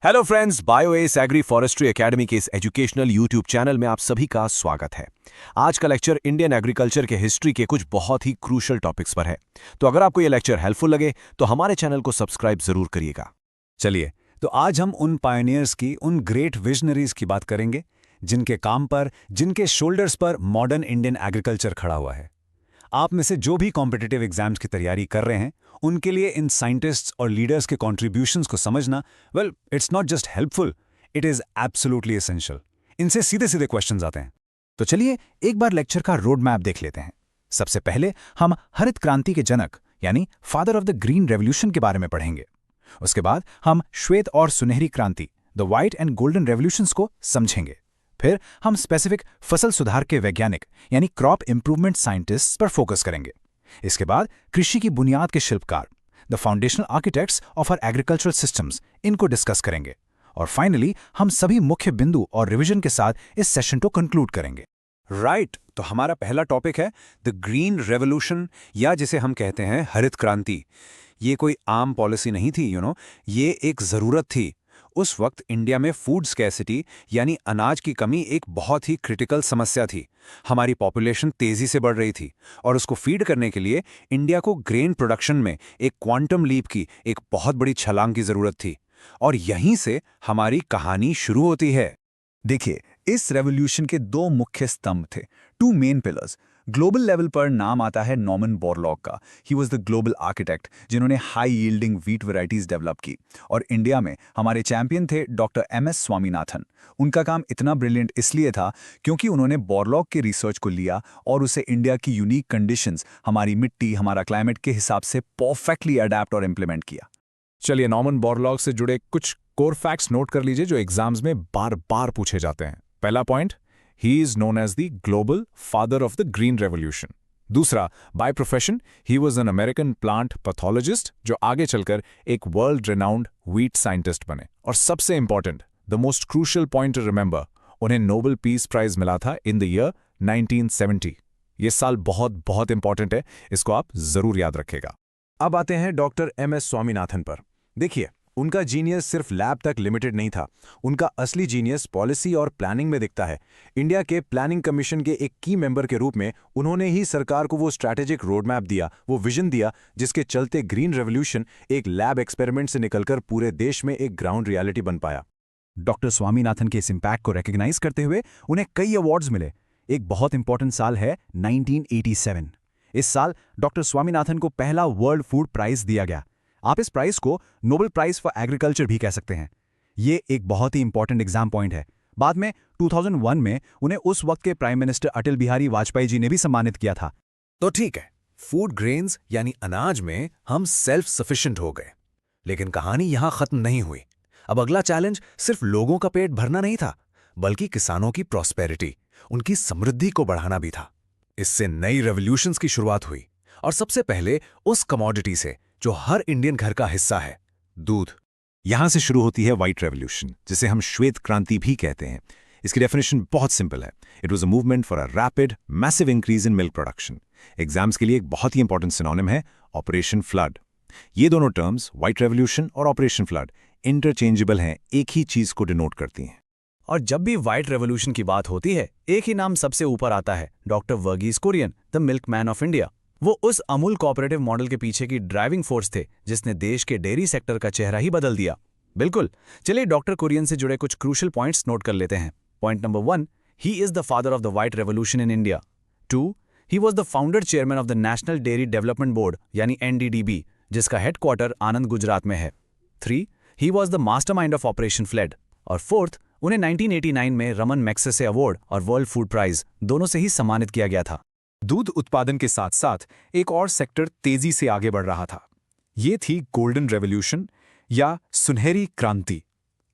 Hello friends, बायोएस agri forestry academy के इस एजुकेशनल यूट्यूब चैनल में आप सभी का स्वागत है। आज का लेक्चर इंडियन एग्रीकल्चर के हिस्ट्री के कुछ बहुत ही क्रूशल टॉपिक्स पर है। तो अगर आपको यह लेक्चर हेल्पफुल लगे तो हमारे चैनल को सब्सक्राइब जरूर करिएगा। चलिए, तो आज हम उन पायनियर्स की, उन ग्रेट विजनरीज की बात करेंगे जिनके काम पर, जिनके शोल्डर्स पर मॉडर्न इंडियन एग्रीकल्चर खड़ा हुआ है। आप में से जो भी कॉम्पिटिटिव एग्जाम्स की तैयारी कर रहे हैं, उनके लिए इन साइंटिस्ट्स और लीडर्स के कॉन्ट्रीब्यूशंस को समझना, well, it's not just helpful, it is absolutely essential. इनसे सीधे सीधे क्वेश्चंस आते हैं। तो चलिए एक बार लेक्चर का रोड मैप देख लेते हैं। सबसे पहले हम हरित क्रांति के जनक यानी father of the green revolution के बारे में पढ़ेंगे। उसके बाद हम श्वेत और सुनहरी क्रांति, the white and golden revolutions को समझेंगे। फिर हम स्पेसिफिक फसल सुधार के वैज्ञानिक यानी क्रॉप इंप्रूवमेंट साइंटिस्ट्स पर फोकस करेंगे। इसके बाद कृषि की बुनियाद के शिल्पकार, the foundational architects of our agricultural systems, इनको डिस्कस करेंगे। और फाइनली हम सभी मुख्य बिंदु और रिवीजन के साथ इस सेशन को कंक्लूड करेंगे। राइट, तो हमारा पहला टॉपिक है द ग्रीन रेवोल्यूशन, या जिसे हम कहते हैं हरित क्रांति। ये कोई आम पॉलिसी नहीं थी, ये एक ज़रूरत थी। उस वक्त इंडिया में फूड स्कैसिटी यानी अनाज की कमी एक बहुत ही क्रिटिकल समस्या थी। हमारी पॉपुलेशन तेज़ी से बढ़ रही थी और उसको फीड करने के लिए इंडिया को ग्रेन प्रोडक्शन में एक क्वांटम लीप की, एक बहुत बड़ी छलांग की ज़रूरत थी। और यहीं से हमारी कहानी शुरू होती है। देखिए, इस रेवोल्यूशन के दो मुख्य स्तंभ थे, two main pillars. Global level पर नाम आता है नॉर्मन बोरलॉग का। He was the global architect जिन्होंने high yielding wheat varieties develop की। और इंडिया में हमारे चैंपियन थे डॉक्टर MS स्वामीनाथन। उनका काम इतना ब्रिलियंट इसलिए था क्योंकि उन्होंने बोरलॉग के रिसर्च को लिया और उसे इंडिया की यूनिक कंडीशंस, हमारी मिट्टी, हमारा क्लाइमेट के हिसाब से परफेक्टली अडेप्ट और इम्प्लीमेंट किया। चलिए, नॉर्मन बोरलॉग से जुड़े कुछ कोर फैक्ट्स नोट कर लीजिए जो एग्जाम्स में बार बार पूछे जाते हैं। पहला point, he is known as the global father of the green revolution. दूसरा, by profession he was an American plant pathologist जो आगे चलकर एक वर्ल्ड रेनाउंड व्हीट साइंटिस्ट बने। और सबसे important, the most crucial point two remember, उन्हें Nobel peace prize मिला था इन द ईयर 1970। ये साल बहुत बहुत इंपॉर्टेंट है, इसको आप जरूर याद रखेगा। अब आते हैं डॉक्टर MS स्वामीनाथन पर। देखिए, उनका जीनियस सिर्फ लैब तक लिमिटेड नहीं था। उनका असली जीनियस पॉलिसी और प्लानिंग में दिखता है। इंडिया के प्लानिंग कमीशन के एक की मेंबर के रूप में उन्होंने ही सरकार को वो स्ट्रैटेजिक रोड मैप दिया, वो विजन दिया, जिसके चलते ग्रीन रेवोल्यूशन एक लैब एक्सपेरिमेंट से निकलकर पूरे देश में एक ग्राउंड रियलिटी बन पाया। डॉक्टर स्वामीनाथन के इस इम्पैक्ट को रिकॉग्नाइज करते हुए उन्हें कई अवार्ड्स मिले। एक बहुत इंपॉर्टेंट साल है 1987। इस साल डॉक्टर स्वामीनाथन को पहला वर्ल्ड फूड प्राइज दिया गया। आप इस प्राइज को नोबेल प्राइज फॉर एग्रीकल्चर भी कह सकते हैं। ये एक बहुत ही इंपॉर्टेंट एग्जाम पॉइंट है। बाद में 2001 में उन्हें उस वक्त के प्राइम मिनिस्टर अटल बिहारी वाजपेयी जी ने भी सम्मानित किया था। तो ठीक है, फूड ग्रेन्स यानी अनाज में हम सेल्फ सफिशिएंट हो गए। लेकिन कहानी यहां खत्म नहीं हुई। अब अगला चैलेंज सिर्फ लोगों का पेट भरना नहीं था, बल्कि किसानों की प्रॉस्पेरिटी, उनकी समृद्धि को बढ़ाना भी था। इससे नई रेवोल्यूशंस की शुरुआत हुई, और सबसे पहले उस कमोडिटी से जो हर इंडियन घर का हिस्सा है, दूध। यहां से शुरू होती है व्हाइट रेवोल्यूशन, जिसे हम श्वेत क्रांति भी कहते हैं। इसकी डेफिनेशन बहुत सिंपल है। It was a movement for a rapid massive increase in milk production. Exams के लिए एक बहुत ही इंपॉर्टेंट सिनोनिम है ऑपरेशन फ्लड। ये दोनों टर्म्स, व्हाइट रेवोल्यूशन और ऑपरेशन फ्लड, इंटरचेंजेबल हैं, एक ही चीज को डिनोट करती हैं। और जब भी व्हाइट रेवोल्यूशन की बात होती है, एक ही नाम सबसे ऊपर आता है, doctor Verghese Kurien, the milkman of India. वो उस अमूल कोऑपरेटिव मॉडल के पीछे की ड्राइविंग फोर्स थे जिसने देश के डेयरी सेक्टर का चेहरा ही बदल दिया। बिल्कुल, चलिए डॉक्टर कुरियन से जुड़े कुछ क्रूशियल पॉइंट्स नोट कर लेते हैं। Point number 1, he is the father of the white revolution in India. 2, he was the founder chairman of the national dairy development board यानी NDDB, जिसका हेडक्वार्टर आनंद गुजरात में है। 3, ही was the mastermind of operation flood. और 4th, उन्हें 1989 में Raman Magsaysay award और world food prize दोनों से ही सम्मानित किया गया था। दूध उत्पादन के साथ साथ एक और सेक्टर तेजी से आगे बढ़ रहा था। ये थी गोल्डन रेवोल्यूशन या सुनहरी क्रांति।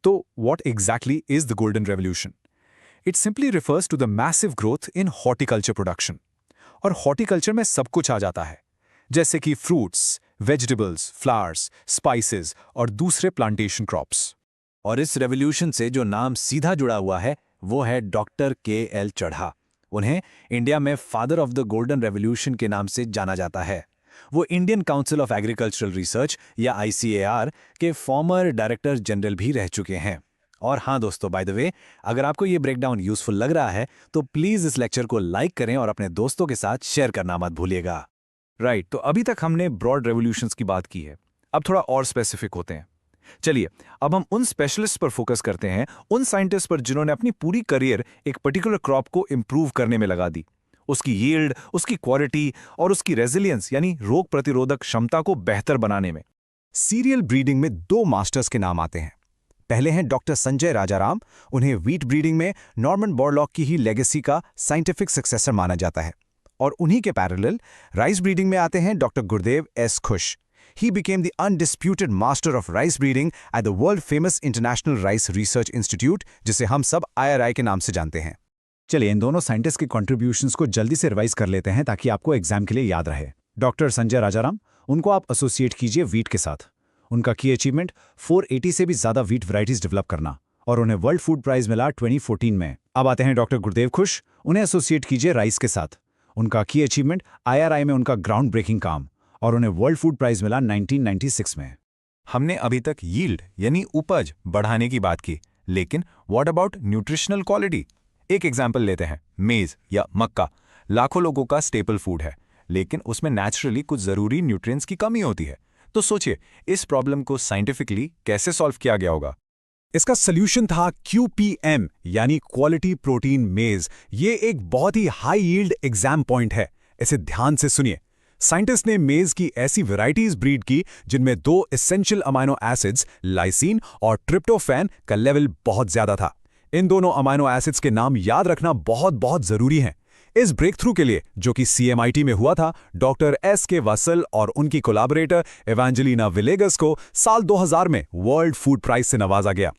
तो what exactly is the golden revolution? It simply refers to the massive growth in horticulture production. और हॉर्टिकल्चर में सब कुछ आ जाता है, जैसे कि फ्रूट्स, वेजिटेबल्स, फ्लावर्स, स्पाइसेस और दूसरे प्लांटेशन क्रॉप्स। और इस रेवोल्यूशन से जो नाम सीधा जुड़ा हुआ है वो है डॉक्टर KL चढ़ा। उन्हें इंडिया में father of the golden revolution के नाम से जाना जाता है। वो Indian council of agricultural research या ICAR के फॉर्मर डायरेक्टर जनरल भी रह चुके हैं। और हाँ दोस्तों, बाय द वे, अगर आपको ये ब्रेकडाउन यूजफुल लग रहा है तो प्लीज़ इस लेक्चर को लाइक करें और अपने दोस्तों के साथ शेयर करना मत भूलिएगा। राइट, तो अभी तक हमने ब्रॉड रेवोल्यूशंस की बात की है। अब थोड़ा और स्पेसिफिक होते हैं। चलिए, अब हम उन स्पेशलिस्ट पर फोकस करते हैं, उन साइंटिस्ट पर जिन्होंने अपनी पूरी करियर एक पर्टिकुलर क्रॉप को इंप्रूव करने में लगा दी, उसकी यील्ड, उसकी क्वालिटी और उसकी रेजिलियंस यानी रोग प्रतिरोधक क्षमता को बेहतर बनाने में। सीरियल ब्रीडिंग में 2 मास्टर्स के नाम आते हैं। पहले हैं डॉक्टर संजय राजाराम। उन्हें व्हीट ब्रीडिंग में नॉर्मन बोरलॉग की ही लेगेसी का साइंटिफिक सक्सेसर माना जाता है। और उन्हीं के पैरेलल राइस ब्रीडिंग में आते हैं डॉक्टर गुरदेव एस खुश। He became the undisputed master of rice breeding at the world famous International Rice Research Institute, जिसे हम सब IRI के नाम से जानते हैं। चलिए इन दोनों साइंटिस्ट के कंट्रीब्यूशंस को जल्दी से रिवाइज कर लेते हैं ताकि आपको एग्जाम के लिए याद रहे। डॉक्टर संजय राजाराम, उनको आप एसोसिएट कीजिए वीट के साथ। उनका की अचीवमेंट 480 से भी ज्यादा वीट वैरायटीज डेवलप करना, और उन्हें वर्ल्ड फूड प्राइज मिला 2014 में। अब आते हैं डॉक्टर गुरदेव खुश, उन्हें एसोसिएट कीजिए राइस के साथ। उनका की अचीवमेंट IRI में उनका ग्राउंड ब्रेकिंग काम, और उन्हें वर्ल्ड फूड प्राइज मिला 1996 में। हमने अभी तक यील्ड यानी उपज बढ़ाने की बात की, लेकिन व्हाट अबाउट न्यूट्रिशनल क्वालिटी? एक एग्जांपल लेते हैं, मेज या मक्का लाखों लोगों का स्टेपल फूड है, लेकिन उसमें नेचुरली कुछ जरूरी न्यूट्रिएंट्स की कमी होती है। तो सोचिए, इस प्रॉब्लम को साइंटिफिकली कैसे सॉल्व किया गया होगा? इसका सोल्यूशन था QPM यानी क्वालिटी प्रोटीन मेज। ये एक बहुत ही हाई यील्ड एग्जाम पॉइंट है, इसे ध्यान से सुनिए। साइंटिस्ट ने मेज की ऐसी वैरायटीज ब्रीड की जिनमें 2 एसेंशियल अमाइनो एसिड्स लाइसिन और ट्रिप्टोफैन का लेवल बहुत ज्यादा था। इन दोनों अमाइनो एसिड्स के नाम याद रखना बहुत बहुत जरूरी है। इस ब्रेक थ्रू के लिए, जो कि CMIT में हुआ था, डॉक्टर SK वसल और उनकी कोलैबोरेटर एवेंजेलिना विलेगस को साल 2000 में वर्ल्ड फूड प्राइज से नवाजा गया।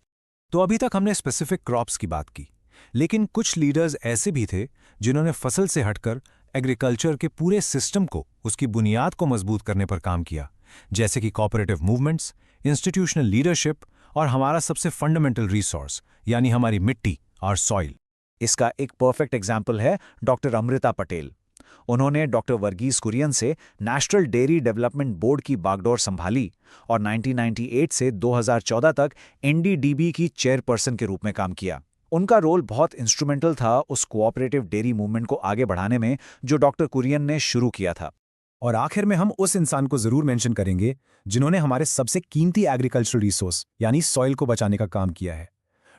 तो अभी तक हमने स्पेसिफिक क्रॉप्स की बात की, लेकिन कुछ लीडर्स ऐसे भी थे जिन्होंने फसल से हटकर एग्रीकल्चर के पूरे सिस्टम को, उसकी बुनियाद को मजबूत करने पर काम किया, जैसे कि कोऑपरेटिव मूवमेंट्स, इंस्टीट्यूशनल लीडरशिप और हमारा सबसे फंडामेंटल रिसोर्स यानी हमारी मिट्टी और सॉइल। इसका एक परफेक्ट एग्जाम्पल है डॉक्टर अमृता पटेल। उन्होंने डॉक्टर वर्गीस कुरियन से नेशनल डेयरी डेवलपमेंट बोर्ड की बागडोर संभाली और 1998 से 2014 तक NDDB की चेयरपर्सन के रूप में काम किया। उनका रोल बहुत इंस्ट्रूमेंटल था उस कोऑपरेटिव डेयरी मूवमेंट को आगे बढ़ाने में जो डॉक्टर कुरियन ने शुरू किया था। और आखिर में हम उस इंसान को जरूर मेंशन करेंगे जिन्होंने हमारे सबसे कीमती एग्रीकल्चरल रिसोर्स यानी सॉइल को बचाने का काम किया है।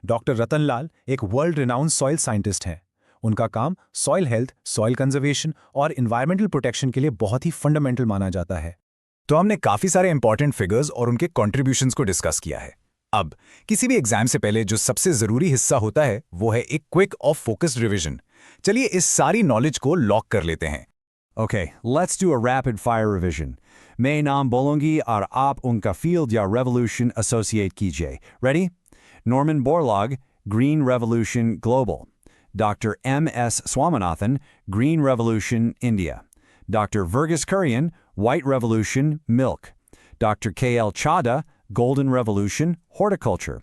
डॉक्टर रतन लाल एक वर्ल्ड रिनाउंड सॉइल साइंटिस्ट हैं। उनका काम सॉइल हेल्थ, सॉइल कंजर्वेशन और एनवायरमेंटल प्रोटेक्शन के लिए बहुत ही फंडामेंटल माना जाता है। तो हमने काफी सारे इंपॉर्टेंट फिगर्स और उनके कॉन्ट्रीब्यूशंस को डिस्कस किया है। अब किसी भी एग्जाम से पहले जो सबसे जरूरी हिस्सा होता है वो है एक क्विक और फोकस्ड रिवीजन। चलिए इस सारी नॉलेज को लॉक कर लेते हैं। Okay, let's do a rapid fire revision. मैं नाम बोलूंगी और आप उनका field या revolution associate कीजिए. Ready? Norman Borlaug, Green Revolution Global. Dr. M.S. Swaminathan, Green Revolution India. Dr. Verghese Kurian, White Revolution Milk. Dr. K.L. Chadha, Golden Revolution Horticulture.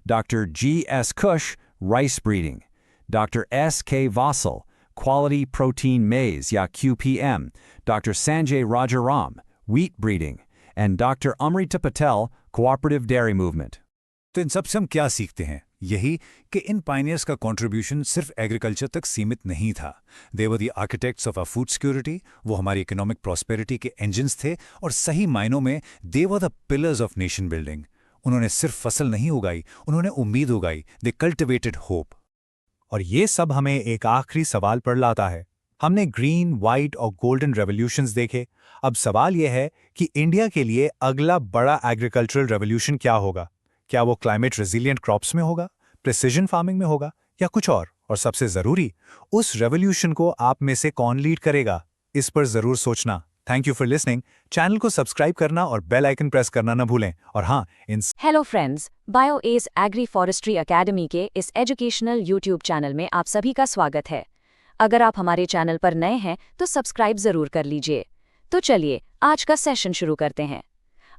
Dr. G.S. Cush, Rice Breeding. Dr. S.K. Vassal, Quality Protein Maize या QPM, Dr. Sanjay Rajaram, Wheat Breeding, and Dr. Amrita Patel, Cooperative Dairy Movement. तो इन सबसे हम क्या सीखते हैं? यही कि इन पायनियर्स का कंट्रीब्यूशन सिर्फ एग्रीकल्चर तक सीमित नहीं था। They were the architects of our food security, वो हमारी इकोनॉमिक प्रॉस्पेरिटी के इंजन्स थे और सही मायनों में they were the pillars of nation building. उन्होंने सिर्फ फसल नहीं उगाई, उन्होंने उम्मीद उगाई। They cultivated hope. और ये सब हमें एक आखिरी सवाल पर लाता है। हमने ग्रीन, वाइट और गोल्डन रेवोल्यूशंस देखे। अब सवाल यह है कि इंडिया के लिए अगला बड़ा एग्रीकल्चरल रेवोल्यूशन क्या होगा? क्या वो क्लाइमेट रेजिलिएंट क्रॉप्स में होगा, प्रिसिजन फार्मिंग में होगा या कुछ और? और सबसे जरूरी, उस रेवोल्यूशन को आप में से कौन लीड करेगा? इस पर जरूर सोचना। Thank you for listening. Channel को सब्सक्राइब करना और बेल आइकन प्रेस करना न भूलें। और हाँ, हेलो फ्रेंड्स, बायोएज एग्री फॉरेस्ट्री एकेडमी के इस एजुकेशनल यूट्यूब चैनल में आप सभी का स्वागत है। अगर आप हमारे चैनल पर नए हैं तो सब्सक्राइब जरूर कर लीजिए। तो चलिए आज का सेशन शुरू करते हैं।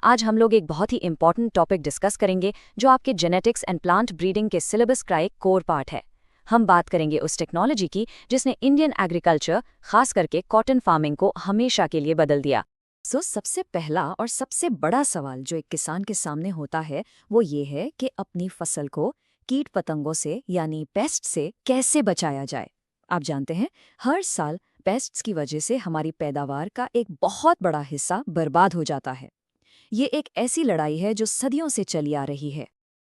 आज हम लोग एक बहुत ही इंपॉर्टेंट टॉपिक डिस्कस करेंगे जो आपके जेनेटिक्स एंड प्लांट ब्रीडिंग के सिलेबस का एक कोर पार्ट है। हम बात करेंगे उस टेक्नोलॉजी की जिसने इंडियन एग्रीकल्चर, खास करके कॉटन फार्मिंग को हमेशा के लिए बदल दिया। सबसे पहला और सबसे बड़ा सवाल जो एक किसान के सामने होता है वो ये है कि अपनी फसल को कीट पतंगों से यानी पेस्ट से कैसे बचाया जाए। आप जानते हैं हर साल पेस्ट्स की वजह से हमारी पैदावार का एक बहुत बड़ा हिस्सा बर्बाद हो जाता है। ये एक ऐसी लड़ाई है जो सदियों से चली आ रही है।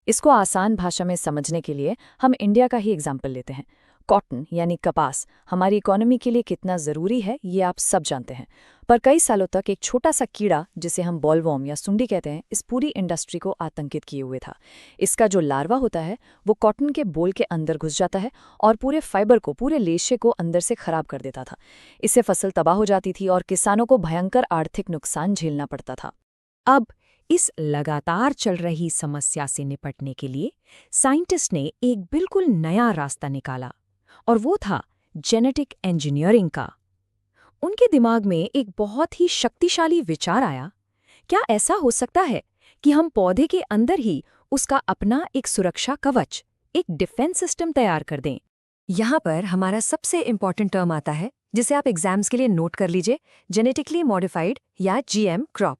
इसको आसान भाषा में समझने के लिए हम इंडिया का ही एग्जाम्पल लेते हैं। कॉटन यानी कपास हमारी इकोनॉमी के लिए कितना ज़रूरी है ये आप सब जानते हैं, पर कई सालों तक एक छोटा सा कीड़ा जिसे हम बॉलवॉर्म या सुंडी कहते हैं इस पूरी इंडस्ट्री को आतंकित किए हुए था। इसका जो लार्वा होता है वो कॉटन के बोल के अंदर घुस जाता है और पूरे फाइबर को, पूरे लेशे को अंदर से खराब कर देता था। इससे फसल तबाह हो जाती थी और किसानों को भयंकर आर्थिक नुकसान झेलना पड़ता था। अब इस लगातार चल रही समस्या से निपटने के लिए साइंटिस्ट ने एक बिल्कुल नया रास्ता निकाला और वो था जेनेटिक इंजीनियरिंग का। उनके दिमाग में एक बहुत ही शक्तिशाली विचार आया, क्या ऐसा हो सकता है कि हम पौधे के अंदर ही उसका अपना एक सुरक्षा कवच, एक डिफेंस सिस्टम तैयार कर दें। यहाँ पर हमारा सबसे इम्पॉर्टेंट टर्म आता है जिसे आप एग्जाम्स के लिए नोट कर लीजिए, जेनेटिकली मॉडिफाइड या जीएम क्रॉप।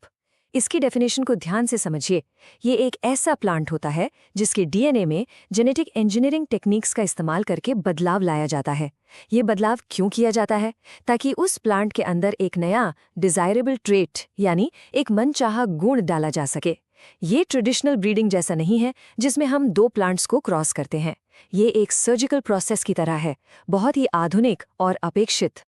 इसकी डेफिनेशन को ध्यान से समझिए। ये एक ऐसा प्लांट होता है जिसके डीएनए में जेनेटिक इंजीनियरिंग टेक्निक्स का इस्तेमाल करके बदलाव लाया जाता है। ये बदलाव क्यों किया जाता है? ताकि उस प्लांट के अंदर एक नया डिजायरेबल ट्रेट यानी एक मनचाहा गुण डाला जा सके। ये ट्रेडिशनल ब्रीडिंग जैसा नहीं है जिसमें हम दो प्लांट्स को क्रॉस करते हैं। ये एक सर्जिकल प्रोसेस की तरह है, बहुत ही आधुनिक और अपेक्षित।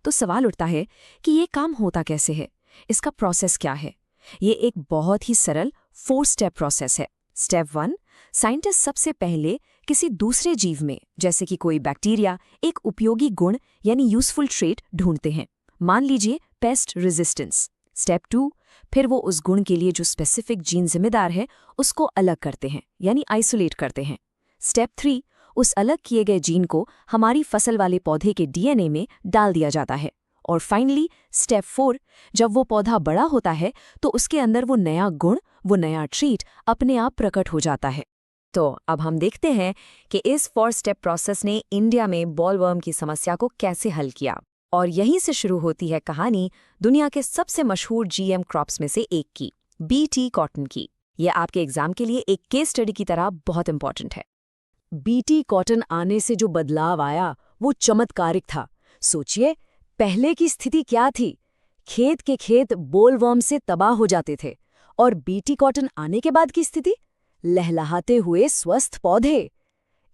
तो सवाल उठता है कि ये काम होता कैसे है, इसका प्रोसेस क्या है? ये एक बहुत ही सरल 4 स्टेप प्रोसेस है। स्टेप 1, साइंटिस्ट सबसे पहले किसी दूसरे जीव में, जैसे कि कोई बैक्टीरिया, एक उपयोगी गुण यानी यूजफुल ट्रेट ढूंढते हैं। मान लीजिए पेस्ट रेजिस्टेंस। स्टेप 2, फिर वो उस गुण के लिए जो स्पेसिफिक जीन जिम्मेदार है उसको अलग करते हैं यानी आइसोलेट करते हैं। स्टेप 3, उस अलग किए गए जीन को हमारी फसल वाले पौधे के डीएनए में डाल दिया जाता है। और फाइनली स्टेप 4, जब वो पौधा बड़ा होता है तो उसके अंदर वो नया गुण, वो नया ट्रीट अपने आप प्रकट हो जाता है। तो अब हम देखते हैं कि इस 4 स्टेप प्रोसेस ने इंडिया में बॉलवर्म की समस्या को कैसे हल किया। और यहीं से शुरू होती है कहानी दुनिया के सबसे मशहूर जीएम क्रॉप्स में से एक की, बीटी कॉटन की। ये आपके एग्जाम के लिए एक केस स्टडी की तरह बहुत इंपॉर्टेंट है। बीटी कॉटन आने से जो बदलाव आया वो चमत्कारिक था। सोचिए, पहले की स्थिति क्या थी? खेत के खेत बोलवर्म से तबाह हो जाते थे, और बीटी कॉटन आने के बाद की स्थिति? लहलहाते हुए स्वस्थ पौधे।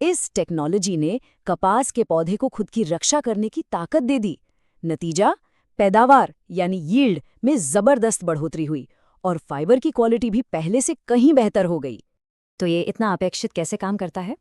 इस टेक्नोलॉजी ने कपास के पौधे को खुद की रक्षा करने की ताकत दे दी। नतीजा, पैदावार यानी यील्ड में जबरदस्त बढ़ोतरी हुई और फाइबर की क्वालिटी भी पहले से कहीं बेहतर हो गई। तो ये इतना अपेक्षित कैसे काम करता है?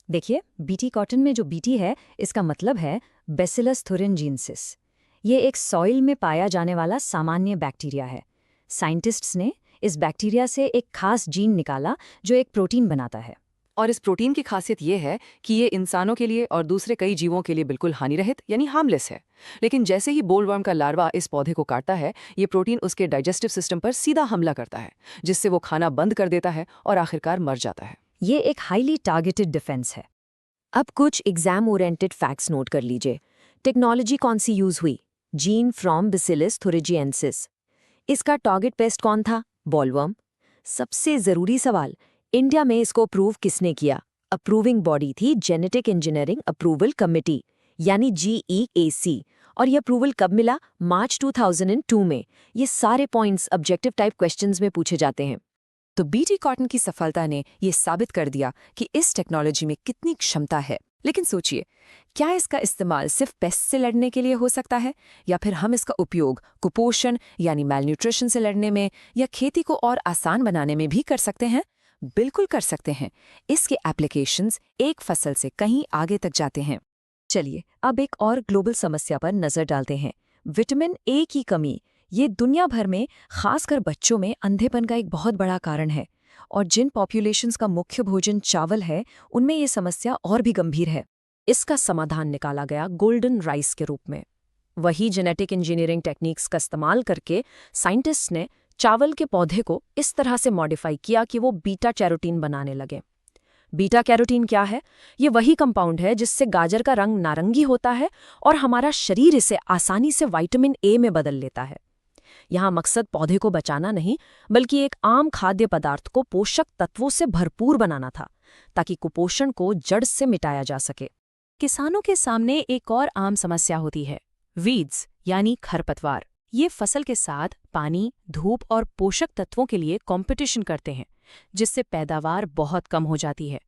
देखिए, बीटी कॉटन में जो बीटी है इसका मतलब है बैसिलस thuringiensis। ये एक सॉइल में पाया जाने वाला सामान्य बैक्टीरिया है। साइंटिस्ट्स ने इस बैक्टीरिया से एक खास जीन निकाला जो एक प्रोटीन बनाता है। और इस प्रोटीन की खासियत ये है कि ये इंसानों के लिए और दूसरे कई जीवों के लिए बिल्कुल हानिरहित यानी हार्मलेस है। लेकिन जैसे ही बोलवर्म का लार्वा इस पौधे को काटता है, ये प्रोटीन उसके डाइजेस्टिव सिस्टम पर सीधा हमला करता है, जिससे वो खाना बंद कर देता है और आखिरकार मर जाता है। ये एक हाईली टारगेटेड डिफेंस है। अब कुछ एग्जाम ओरिएंटेड फैक्ट्स नोट कर लीजिए। टेक्नोलॉजी कौन सी यूज हुई? Gene from bacillus thuringiensis। इसका टारगेट पेस्ट कौन था? बॉलवर्म। सबसे जरूरी सवाल, इंडिया में इसको अप्रूव किसने किया? अप्रूविंग बॉडी थी जेनेटिक इंजीनियरिंग अप्रूवल कमिटी यानी GEAC। और ये अप्रूवल कब मिला? मार्च 2002 में। ये सारे पॉइंट्स ऑब्जेक्टिव टाइप क्वेश्चंस में पूछे जाते हैं। तो बीटी कॉटन की सफलता ने ये साबित कर दिया कि इस टेक्नोलॉजी में कितनी क्षमता है। लेकिन सोचिए, क्या इसका इस्तेमाल सिर्फ पेस्ट से लड़ने के लिए हो सकता है, या फिर हम इसका उपयोग कुपोषण यानी मैलन्यूट्रिशन से लड़ने में या खेती को और आसान बनाने में भी कर सकते हैं? बिल्कुल कर सकते हैं। इसके एप्लीकेशंस एक फसल से कहीं आगे तक जाते हैं। चलिए अब एक और ग्लोबल समस्या पर नजर डालते हैं, विटामिन ए की कमी। ये दुनिया भर में, खासकर बच्चों में, अंधेपन का एक बहुत बड़ा कारण है। और जिन पॉपुलेशंस का मुख्य भोजन चावल है, उनमें ये समस्या और भी गंभीर है। इसका समाधान निकाला गया गोल्डन राइस के रूप में। वही जेनेटिक इंजीनियरिंग टेक्निक्स का इस्तेमाल करके साइंटिस्ट्स ने चावल के पौधे को इस तरह से मॉडिफाई किया कि वो बीटा कैरोटीन बनाने लगे। बीटा कैरोटीन क्या है? ये वही कंपाउंड है जिससे गाजर का रंग नारंगी होता है और हमारा शरीर इसे आसानी से विटामिन ए में बदल लेता है। यहाँ मकसद पौधे को बचाना नहीं, बल्कि एक आम खाद्य पदार्थ को पोषक तत्वों से भरपूर बनाना था, ताकि कुपोषण को जड़ से मिटाया जा सके। किसानों के सामने एक और आम समस्या होती है, वीड्स यानी खरपतवार। ये फसल के साथ पानी, धूप और पोषक तत्वों के लिए कंपटीशन करते हैं, जिससे पैदावार बहुत कम हो जाती है।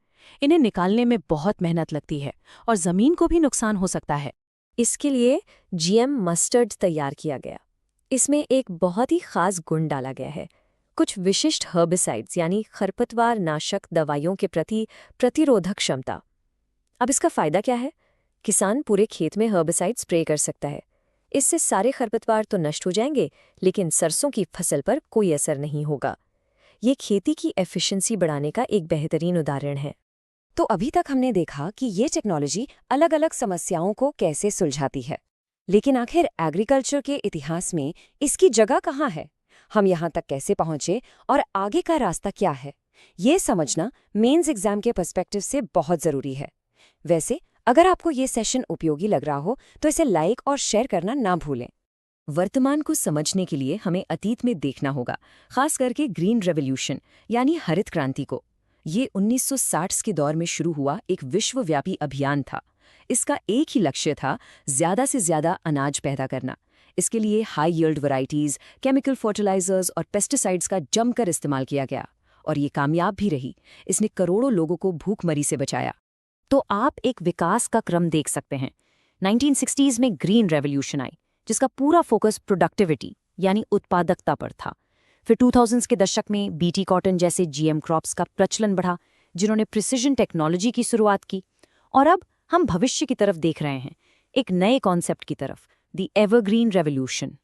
इन्हें निकालने में बहुत मेहनत लगती है और जमीन को भी नुकसान हो सकता है। इसके लिए जीएम मस्टर्ड तैयार किया गया। इसमें एक बहुत ही खास गुण डाला गया है, कुछ विशिष्ट हर्बिसाइड्स यानी खरपतवार नाशक दवाइयों के प्रति प्रतिरोधक क्षमता। अब इसका फायदा क्या है? किसान पूरे खेत में हर्बिसाइड स्प्रे कर सकता है। इससे सारे खरपतवार तो नष्ट हो जाएंगे, लेकिन सरसों की फसल पर कोई असर नहीं होगा। ये खेती की एफिशिएंसी बढ़ाने का एक बेहतरीन उदाहरण है। तो अभी तक हमने देखा कि ये टेक्नोलॉजी अलग अलग समस्याओं को कैसे सुलझाती है, लेकिन आखिर एग्रीकल्चर के इतिहास में इसकी जगह कहाँ है? हम यहाँ तक कैसे पहुँचे और आगे का रास्ता क्या है? ये समझना मेंस एग्जाम के पर्सपेक्टिव से बहुत ज़रूरी है। वैसे अगर आपको ये सेशन उपयोगी लग रहा हो तो इसे लाइक और शेयर करना ना भूलें। वर्तमान को समझने के लिए हमें अतीत में देखना होगा, खास करके ग्रीन रेवोल्यूशन यानी हरित क्रांति को। ये 1960 के दौर में शुरू हुआ एक विश्वव्यापी अभियान था। इसका एक ही लक्ष्य था, ज़्यादा से ज़्यादा अनाज पैदा करना। इसके लिए high yield varieties, chemical fertilisers और पेस्टिसाइड्स का जमकर इस्तेमाल किया गया, और ये कामयाब भी रही। इसने करोड़ों लोगों को भूखमरी से बचाया। तो आप एक विकास का क्रम देख सकते हैं। 1960s में ग्रीन रेवोल्यूशन आई, जिसका पूरा फोकस प्रोडक्टिविटी यानी उत्पादकता पर था। फिर 2000s के दशक में बीटी कॉटन जैसे जीएम क्रॉप्स का प्रचलन बढ़ा, जिन्होंने प्रिसिजन टेक्नोलॉजी की शुरुआत की। और अब हम भविष्य की तरफ देख रहे हैं, एक नए कॉन्सेप्ट की तरफ, the evergreen revolution.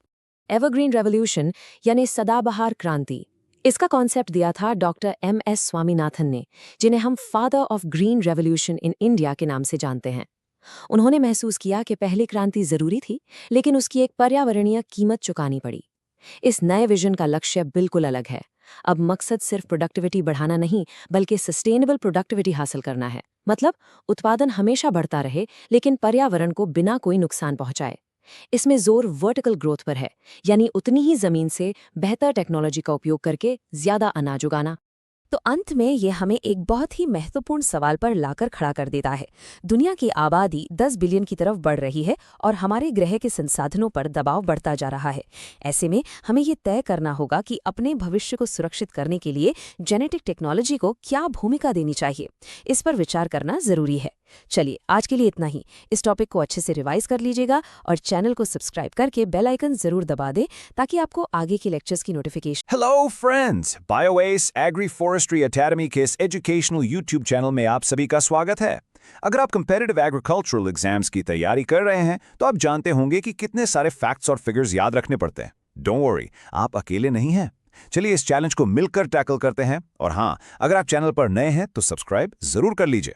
Evergreen revolution यानी सदाबहार क्रांति। इसका कॉन्सेप्ट दिया था डॉक्टर MS स्वामीनाथन ने, जिन्हें हम father of green revolution in India के नाम से जानते हैं। उन्होंने महसूस किया कि पहली क्रांति जरूरी थी, लेकिन उसकी एक पर्यावरणीय कीमत चुकानी पड़ी। इस नए विजन का लक्ष्य बिल्कुल अलग है। अब मकसद सिर्फ प्रोडक्टिविटी बढ़ाना नहीं, बल्कि सस्टेनेबल प्रोडक्टिविटी हासिल करना है। मतलब उत्पादन हमेशा बढ़ता रहे, लेकिन पर्यावरण को बिना कोई नुकसान पहुंचाए। इसमें जोर वर्टिकल ग्रोथ पर है, यानी उतनी ही जमीन से बेहतर टेक्नोलॉजी का उपयोग करके ज्यादा अनाज उगाना। तो अंत में ये हमें एक बहुत ही महत्वपूर्ण सवाल पर लाकर खड़ा कर देता है। दुनिया की आबादी 10 बिलियन की तरफ बढ़ रही है और हमारे ग्रह के संसाधनों पर दबाव बढ़ता जा रहा है। ऐसे में हमें ये तय करना होगा कि अपने भविष्य को सुरक्षित करने के लिए जेनेटिक टेक्नोलॉजी को क्या भूमिका देनी चाहिए। इस पर विचार करना जरूरी है। चलिए, आज के लिए इतना ही। इस टॉपिक को अच्छे से रिवाइज कर लीजिएगा और चैनल को सब्सक्राइब करके बेल आइकन जरूर दबा दें, ताकि आपको आगे की लेक्चर्स की notification. Hello friends! BioAce Agri Forestry Academy के इस एजुकेशनल यूट्यूब चैनल में आप सभी का स्वागत है। अगर आप कंपेटिटिव एग्रीकल्चरल एग्जाम्स की तैयारी कर रहे हैं तो आप जानते होंगे कि कितने सारे फैक्ट्स और फिगर्स याद रखने पड़ते हैं। डोंट वरी, आप अकेले नहीं हैं। चलिए इस चैलेंज को मिलकर टैकल करते हैं। और हाँ, अगर आप चैनल पर नए हैं तो सब्सक्राइब जरूर कर लीजिए।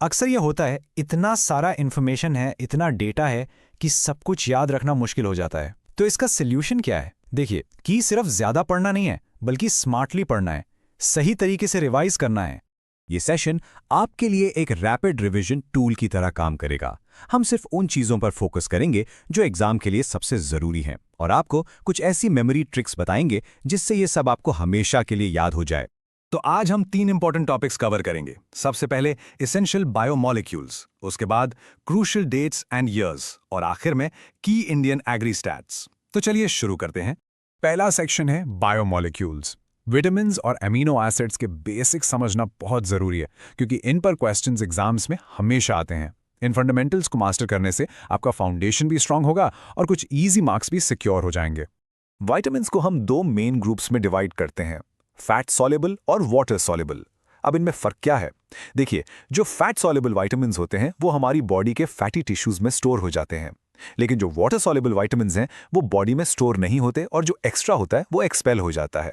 अक्सर ये होता है, इतना सारा इन्फॉर्मेशन है, इतना डेटा है कि सब कुछ याद रखना मुश्किल हो जाता है। तो इसका सोल्यूशन क्या है? देखिए, कि सिर्फ ज्यादा पढ़ना नहीं है, बल्कि स्मार्टली पढ़ना है, सही तरीके से रिवाइज करना है। ये सेशन आपके लिए एक रैपिड रिवीजन टूल की तरह काम करेगा। हम सिर्फ उन चीज़ों पर फोकस करेंगे जो एग्जाम के लिए सबसे ज़रूरी हैं, और आपको कुछ ऐसी मेमोरी ट्रिक्स बताएंगे जिससे ये सब आपको हमेशा के लिए याद हो जाए। तो आज हम 3 इंपॉर्टेंट टॉपिक्स कवर करेंगे। सबसे पहले एसेंशियल बायोमॉलिक्यूल्स, उसके बाद क्रूशियल डेट्स एंड ईयर्स, और आखिर में की इंडियन एग्री स्टैट्स। तो चलिए शुरू करते हैं। पहला सेक्शन है बायोमॉलिक्यूल्स। विटामिन्स और एमिनो एसिड्स के बेसिक समझना बहुत ज़रूरी है, क्योंकि इन पर क्वेश्चंस एग्जाम्स में हमेशा आते हैं। इन फंडामेंटल्स को मास्टर करने से आपका फाउंडेशन भी स्ट्रांग होगा और कुछ ईजी मार्क्स भी सिक्योर हो जाएंगे। विटामिन्स को हम 2 मेन ग्रुप्स में डिवाइड करते हैं, फैट सॉल्युबल और वाटर सॉल्युबल। अब इनमें फ़र्क क्या है? देखिए, जो फैट सॉल्युबल विटामिन्स होते हैं वो हमारी बॉडी के फैटी टिश्यूज़ में स्टोर हो जाते हैं, लेकिन जो वाटर सॉल्युबल विटामिन्स हैं वो बॉडी में स्टोर नहीं होते, और जो एक्स्ट्रा होता है वो एक्सपेल हो जाता है।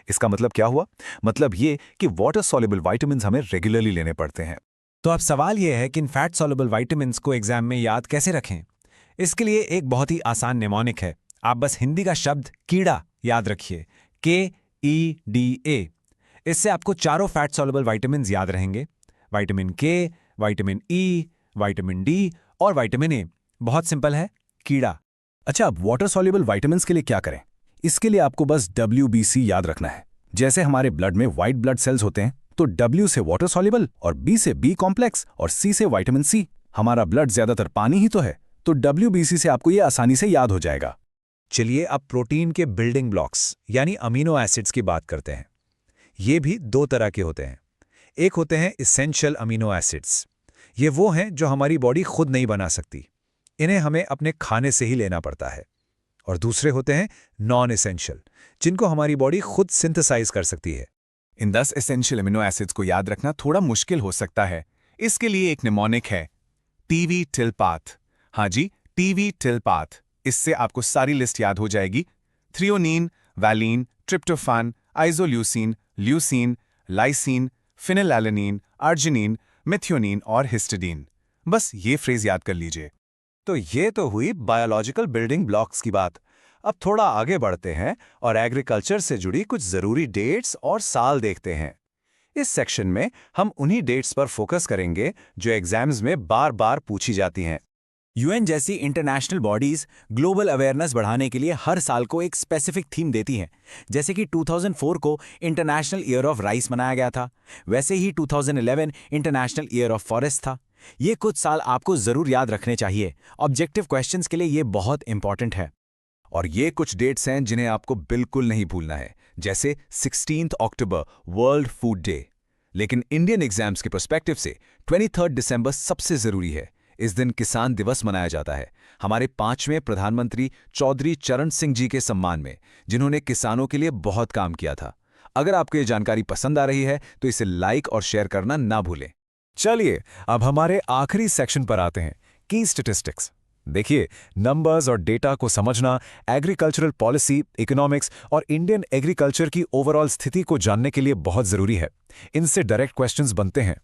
इसका मतलब क्या हुआ? मतलब ये कि वाटर सॉल्युबल विटामिन्स हमें रेगुलरली लेने पड़ते हैं। तो अब सवाल यह है कि इन फैट सॉल्युबल विटामिन्स को एग्जाम में याद कैसे रखें? इसके लिए एक बहुत ही आसान निमोनिक है। आप बस हिंदी का शब्द कीड़ा याद रखिए, KEDA। इससे आपको चारों फैट सॉल्युबल विटामिन्स याद रहेंगे, vitamin K, vitamin E, vitamin D और विटामिन A। बहुत सिंपल है, कीड़ा। अच्छा, अब वाटर सॉल्युबल विटामिन्स के लिए क्या करें? इसके लिए आपको बस WBC याद रखना है। जैसे हमारे ब्लड में व्हाइट ब्लड सेल्स होते हैं, तो W से वाटर सॉल्युबल और B से B कॉम्प्लेक्स और C से विटामिन C। हमारा ब्लड ज्यादातर पानी ही तो है, तो WBC से आपको ये आसानी से याद हो जाएगा। चलिए अब प्रोटीन के बिल्डिंग ब्लॉक्स यानी अमीनो एसिड्स की बात करते हैं। ये भी दो तरह के होते हैं। एक होते हैं इसेंशियल अमीनो एसिड्स। ये वो हैं जो हमारी बॉडी खुद नहीं बना सकती, इन्हें हमें अपने खाने से ही लेना पड़ता है। और दूसरे होते हैं नॉन इसेंशियल, जिनको हमारी बॉडी खुद सिंथेसाइज कर सकती है। इन 10 एसेंशियल अमीनो एसिड्स को याद रखना थोड़ा मुश्किल हो सकता है। इसके लिए एक निमोनिक है, टीवी टिलपाथ। हाँ जी, टीवी टिलपाथ। इससे आपको सारी लिस्ट याद हो जाएगी। Threonine, valine, tryptophan, isoleucine, leucine, lysine, phenylalanine, arginine, methionine और हिस्टिडीन। बस ये फ्रेज याद कर लीजिए। तो ये तो हुई बायोलॉजिकल बिल्डिंग ब्लॉक्स की बात। अब थोड़ा आगे बढ़ते हैं और एग्रीकल्चर से जुड़ी कुछ ज़रूरी डेट्स और साल देखते हैं। इस सेक्शन में हम उन्हीं डेट्स पर फोकस करेंगे जो एग्जाम्स में बार बार पूछी जाती हैं। UN जैसी इंटरनेशनल बॉडीज ग्लोबल अवेयरनेस बढ़ाने के लिए हर साल को एक स्पेसिफिक थीम देती हैं। जैसे कि 2004 को इंटरनेशनल ईयर ऑफ राइस मनाया गया था, वैसे ही 2011 इंटरनेशनल ईयर ऑफ फॉरेस्ट था। ये कुछ साल आपको जरूर याद रखने चाहिए। ऑब्जेक्टिव क्वेश्चंस के लिए ये बहुत इंपॉर्टेंट है। और ये कुछ डेट्स हैं जिन्हें आपको बिल्कुल नहीं भूलना है, जैसे 16 अक्टूबर वर्ल्ड फूड डे। लेकिन इंडियन एग्जाम्स के पर्सपेक्टिव से 23 दिसंबर सबसे जरूरी है। इस दिन किसान दिवस मनाया जाता है, हमारे 5वें प्रधानमंत्री चौधरी चरण सिंह जी के सम्मान में, जिन्होंने किसानों के लिए बहुत काम किया था। अगर आपको ये जानकारी पसंद आ रही है तो इसे लाइक और शेयर करना ना भूलें। चलिए अब हमारे आखिरी सेक्शन पर आते हैं, की स्टैटिस्टिक्स। देखिए, नंबर्स और डेटा को समझना एग्रीकल्चरल पॉलिसी, इकोनॉमिक्स और इंडियन एग्रीकल्चर की ओवरऑल स्थिति को जानने के लिए बहुत जरूरी है। इनसे डायरेक्ट क्वेश्चंस बनते हैं।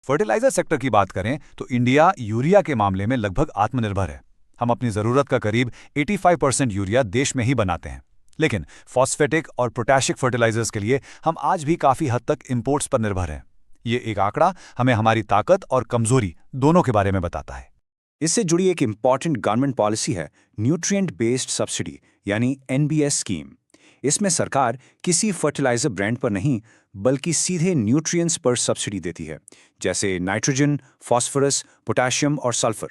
फर्टिलाइजर सेक्टर की बात करें तो इंडिया यूरिया के मामले में लगभग आत्मनिर्भर है। हम अपनी ज़रूरत का करीब 85% यूरिया देश में ही बनाते हैं। लेकिन फॉस्फेटिक और पोटैशिक फर्टिलाइजर्स के लिए हम आज भी काफ़ी हद तक इंपोर्ट्स पर निर्भर हैं। ये एक आंकड़ा हमें हमारी ताकत और कमजोरी दोनों के बारे में बताता है। इससे जुड़ी एक इम्पॉर्टेंट गवर्नमेंट पॉलिसी है न्यूट्रिएंट बेस्ड सब्सिडी यानी NBS स्कीम। इसमें सरकार किसी फर्टिलाइजर ब्रांड पर नहीं बल्कि सीधे न्यूट्रिएंट्स पर सब्सिडी देती है, जैसे नाइट्रोजन, फास्फोरस, पोटेशियम और सल्फर।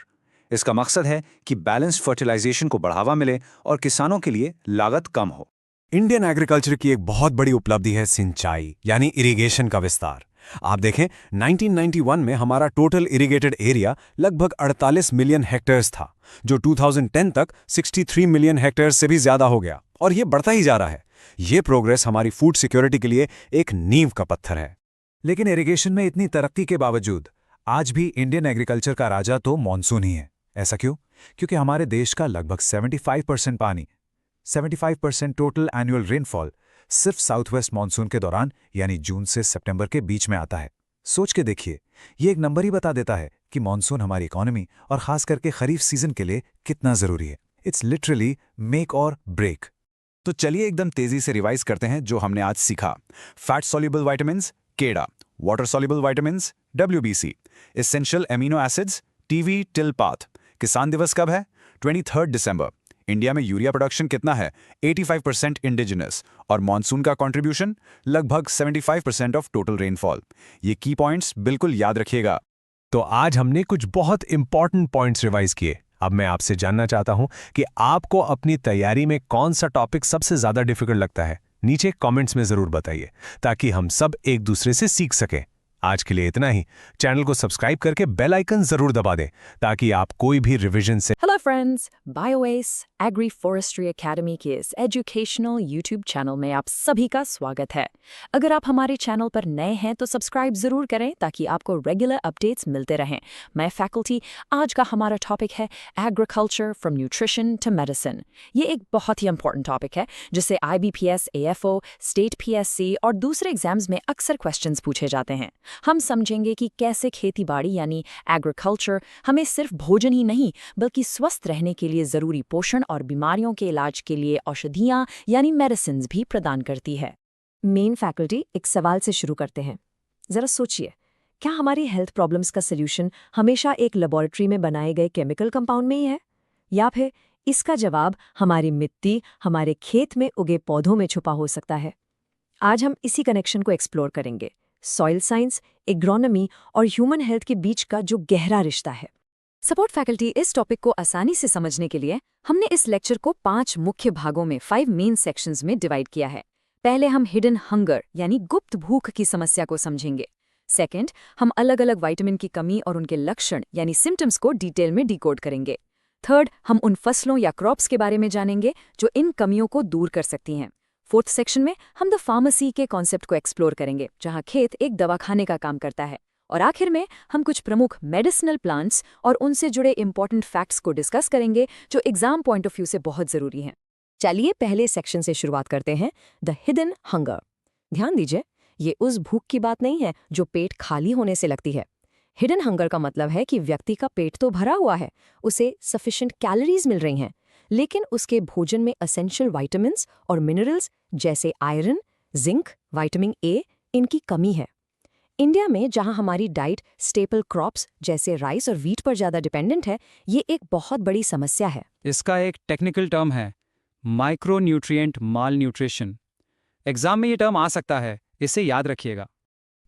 इसका मकसद है कि बैलेंस्ड फर्टिलाइजेशन को बढ़ावा मिले और किसानों के लिए लागत कम हो। इंडियन एग्रीकल्चर की एक बहुत बड़ी उपलब्धि है सिंचाई यानी इरिगेशन का विस्तार। आप देखें, 1991 में हमारा टोटल इरिगेटेड एरिया लगभग 48 मिलियन हेक्टेयर्स था, जो 2010 तक 63 मिलियन हेक्टेयर्स से भी ज्यादा हो गया, और ये बढ़ता ही जा रहा है। ये प्रोग्रेस हमारी फूड सिक्योरिटी के लिए एक नींव का पत्थर है। लेकिन इरिगेशन में इतनी तरक्की के बावजूद आज भी इंडियन एग्रीकल्चर का राजा तो मॉनसून ही है। ऐसा क्यों? क्योंकि हमारे देश का लगभग 75% पानी, 75% टोटल एनुअल रेनफॉल सिर्फ साउथ वेस्ट मानसून के दौरान यानी जून से सितंबर के बीच में आता है। सोच के देखिए, ये एक नंबर ही बता देता है कि मानसून हमारी इकोनॉमी और खास करके खरीफ सीजन के लिए कितना जरूरी है। इट्स लिटरली मेक और ब्रेक। तो चलिए एकदम तेजी से रिवाइज करते हैं जो हमने आज सीखा। फैट सॉल्युबल विटामिन्स केड़ा, water soluble vitamins WBC, essential amino acids TV टिलपाथ। किसान दिवस कब है? 23 दिसंबर। इंडिया में यूरिया प्रोडक्शन कितना है? 85% इंडिजिनस। और मॉनसून का कंट्रीब्यूशन लगभग 75% ऑफ टोटल रेनफॉल। ये की पॉइंट्स बिल्कुल याद रखिएगा। तो आज हमने कुछ बहुत इंपॉर्टेंट पॉइंट्स रिवाइज किए। अब मैं आपसे जानना चाहता हूं कि आपको अपनी तैयारी में कौन सा टॉपिक सबसे ज्यादा डिफिकल्ट लगता है। नीचे कमेंट्स में जरूर बताइए ताकि हम सब एक दूसरे से सीख सकें। आज के लिए इतना ही। चैनल को सब्सक्राइब करके बेल आइकन जरूर दबा दें ताकि आप कोई भी रिवीजन से हेलो फ्रेंड्स, बायोएस एग्री फॉरेस्ट्री एकेडमी के इस एजुकेशनल यूट्यूब चैनल में आप सभी का स्वागत है। अगर आप हमारे चैनल पर नए हैं तो सब्सक्राइब जरूर करें ताकि आपको रेगुलर अपडेट्स मिलते रहें। मैं फैकल्टी। आज का हमारा टॉपिक है agriculture from nutrition to medicine. ये एक बहुत ही इंपॉर्टेंट टॉपिक है जिससे IBPS, AFO, स्टेट PSC और दूसरे एग्जाम्स में अक्सर क्वेश्चंस पूछे जाते हैं। हम समझेंगे कि कैसे खेतीबाड़ी यानी एग्रीकल्चर हमें सिर्फ भोजन ही नहीं बल्कि स्वस्थ रहने के लिए जरूरी पोषण और बीमारियों के इलाज के लिए औषधियाँ यानी मेडिसिन्स भी प्रदान करती है। मेन फैकल्टी, एक सवाल से शुरू करते हैं। जरा सोचिए, क्या हमारी हेल्थ प्रॉब्लम्स का सल्यूशन हमेशा एक लेबोरेटरी में बनाए गए केमिकल कंपाउंड में ही है, या फिर इसका जवाब हमारी मिट्टी, हमारे खेत में उगे पौधों में छुपा हो सकता है। आज हम इसी कनेक्शन को एक्सप्लोर करेंगे, सॉइल साइंस, एग्रोनॉमी और ह्यूमन हेल्थ के बीच का जो गहरा रिश्ता है। सपोर्ट फैकल्टी, इस टॉपिक को आसानी से समझने के लिए हमने इस लेक्चर को 5 मुख्य भागों में 5 मेन सेक्शंस में डिवाइड किया है। पहले हम हिडन हंगर यानी गुप्त भूख की समस्या को समझेंगे। सेकंड, हम अलग अलग विटामिन की कमी और उनके लक्षण यानी सिम्टम्स को डिटेल में डिकोड करेंगे। थर्ड, हम उन फसलों या क्रॉप्स के बारे में जानेंगे जो इन कमियों को दूर कर सकती हैं। फोर्थ सेक्शन में हम द फार्मेसी के कॉन्सेप्ट को एक्सप्लोर करेंगे, जहां खेत एक दवाखाने का काम करता है। और आखिर में हम कुछ प्रमुख मेडिसिनल प्लांट्स और उनसे जुड़े इंपॉर्टेंट फैक्ट्स को डिस्कस करेंगे जो एग्जाम पॉइंट ऑफ व्यू से बहुत जरूरी हैं। चलिए पहले सेक्शन से शुरुआत करते हैं, द हिडन हंगर। ध्यान दीजिए, ये उस भूख की बात नहीं है जो पेट खाली होने से लगती है। हिडन हंगर का मतलब है कि व्यक्ति का पेट तो भरा हुआ है, उसे सफिशिएंट कैलोरीज मिल रही हैं, लेकिन उसके भोजन में एसेंशियल विटामिन्स और मिनरल्स जैसे आयरन, जिंक, विटामिन ए इनकी कमी है। इंडिया में जहां हमारी डाइट स्टेपल क्रॉप्स जैसे राइस और व्हीट पर ज़्यादा डिपेंडेंट है, ये एक बहुत बड़ी समस्या है। इसका एक टेक्निकल टर्म है माइक्रोन्यूट्रिएंट माल न्यूट्रिशन। एग्जाम में ये टर्म आ सकता है, इसे याद रखिएगा।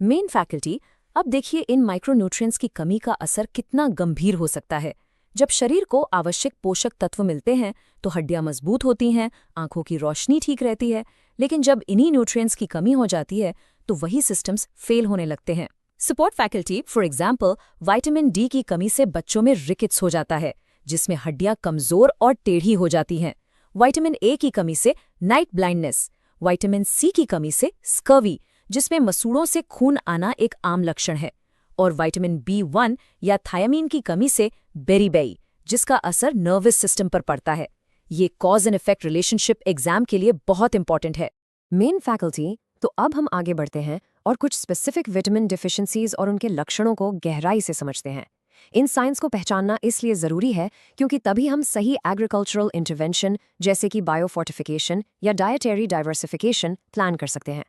मेन फैकल्टी, अब देखिए इन माइक्रोन्यूट्रिएंट्स की कमी का असर कितना गंभीर हो सकता है। जब शरीर को आवश्यक पोषक तत्व मिलते हैं तो हड्डियां मजबूत होती हैं, आंखों की रोशनी ठीक रहती है, लेकिन जब इन्हीं न्यूट्रिएंट्स की कमी हो जाती है तो वही सिस्टम्स फेल होने लगते हैं। Support faculty, for example, vitamin D की कमी से बच्चों में रिकेट्स हो जाता है, जिसमें हड्डियां कमजोर और टेढ़ी हो जाती हैं। विटामिन ए की कमी से नाइट ब्लाइंडनेस, विटामिन सी की कमी से स्कर्वी, जिसमें मसूड़ों से खून आना एक आम लक्षण है, और विटामिन B1 या थायामीन की कमी से बेरीबेई, जिसका असर नर्वस सिस्टम पर पड़ता है। ये cause and effect relationship exam के लिए बहुत इंपॉर्टेंट है। मेन फैकल्टी, तो अब हम आगे बढ़ते हैं और कुछ स्पेसिफिक विटामिन डिफिशिएंसीज और उनके लक्षणों को गहराई से समझते हैं। इन साइंस को पहचानना इसलिए ज़रूरी है क्योंकि तभी हम सही एग्रीकल्चरल इंटरवेंशन जैसे कि बायोफोर्टिफिकेशन या डाइटरी डाइवर्सिफिकेशन प्लान कर सकते हैं।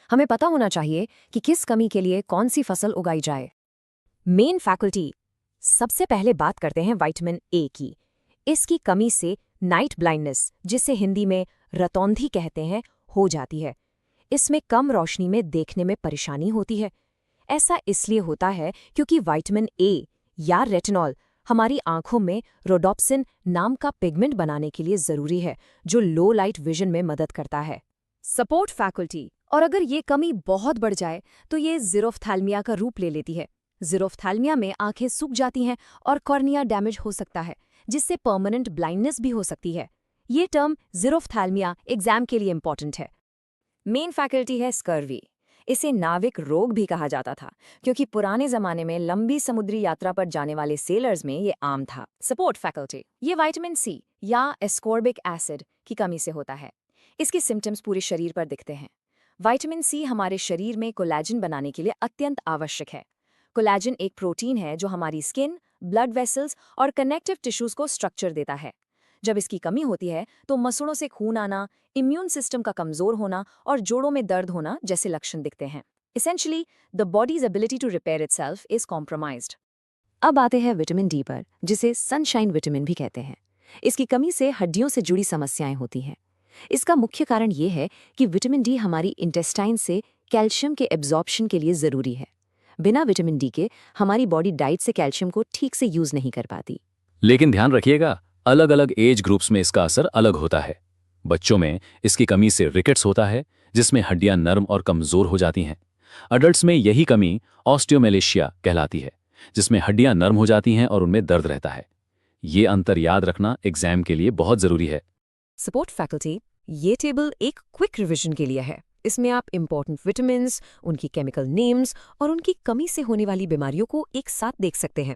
हमें पता होना चाहिए कि किस कमी के लिए कौन सी फसल उगाई जाए। मेन फैकल्टी, सबसे पहले बात करते हैं विटामिन ए की। इसकी कमी से नाइट ब्लाइंडनेस, जिसे हिंदी में रतौंधी कहते हैं, हो जाती है। इसमें कम रोशनी में देखने में परेशानी होती है। ऐसा इसलिए होता है क्योंकि विटामिन ए या रेटिनॉल हमारी आंखों में रोडोप्सिन नाम का पिगमेंट बनाने के लिए जरूरी है, जो लो लाइट विजन में मदद करता है। सपोर्ट फैकल्टी, और अगर ये कमी बहुत बढ़ जाए तो ये ज़ीरोफ्थैल्मिया का रूप ले लेती है। ज़ीरोफ्थैल्मिया में आंखें सूख जाती हैं और कॉर्निया डैमेज हो सकता है, जिससे परमानेंट ब्लाइंडनेस भी हो सकती है। ये टर्म ज़ीरोफ्थैल्मिया एग्जाम के लिए इंपॉर्टेंट है। मेन फैकल्टी है स्कर्वी। इसे नाविक रोग भी कहा जाता था क्योंकि पुराने जमाने में लंबी समुद्री यात्रा पर जाने वाले सेलर्स में ये आम था। सपोर्ट फैकल्टी, ये विटामिन सी या एस्कॉर्बिक एसिड की कमी से होता है। इसके सिम्टम्स पूरे शरीर पर दिखते हैं। विटामिन सी हमारे शरीर में कोलेजन बनाने के लिए अत्यंत आवश्यक है। कोलेजन एक प्रोटीन है जो हमारी स्किन, ब्लड वेसल्स और कनेक्टिव टिश्यूज को स्ट्रक्चर देता है। जब इसकी कमी होती है तो मसूड़ों से खून आना, इम्यून सिस्टम का कमजोर होना और जोड़ों में दर्द होना जैसे लक्षण दिखते हैं। Essentially, the body's ability to repair itself is compromised. अब आते हैं विटामिन डी पर, जिसे सनशाइन विटामिन भी कहते हैं। इसकी कमी से हड्डियों से जुड़ी समस्याएं होती हैं। इसका मुख्य कारण ये है कि विटामिन डी हमारी इंटेस्टाइन से कैल्शियम के एब्जॉर्प्शन के लिए ज़रूरी है। बिना विटामिन डी के हमारी बॉडी डाइट से कैल्शियम को ठीक से यूज़ नहीं कर पाती। लेकिन ध्यान रखिएगा, अलग अलग एज ग्रुप्स में इसका असर अलग होता है। बच्चों में इसकी कमी से रिकेट्स होता है, जिसमें हड्डियां नरम और कमजोर हो जाती हैं। अडल्ट्स में यही कमी ऑस्टियोमेलेशिया कहलाती है, जिसमें हड्डियां नरम हो जाती हैं और उनमें दर्द रहता है। ये अंतर याद रखना एग्जाम के लिए बहुत जरूरी है। सपोर्ट फैकल्टी, ये टेबल एक क्विक रिवीजन के लिए है। इसमें आप इंपॉर्टेंट विटामिन्स, उनकी केमिकल नेम्स और उनकी कमी से होने वाली बीमारियों को एक साथ देख सकते हैं।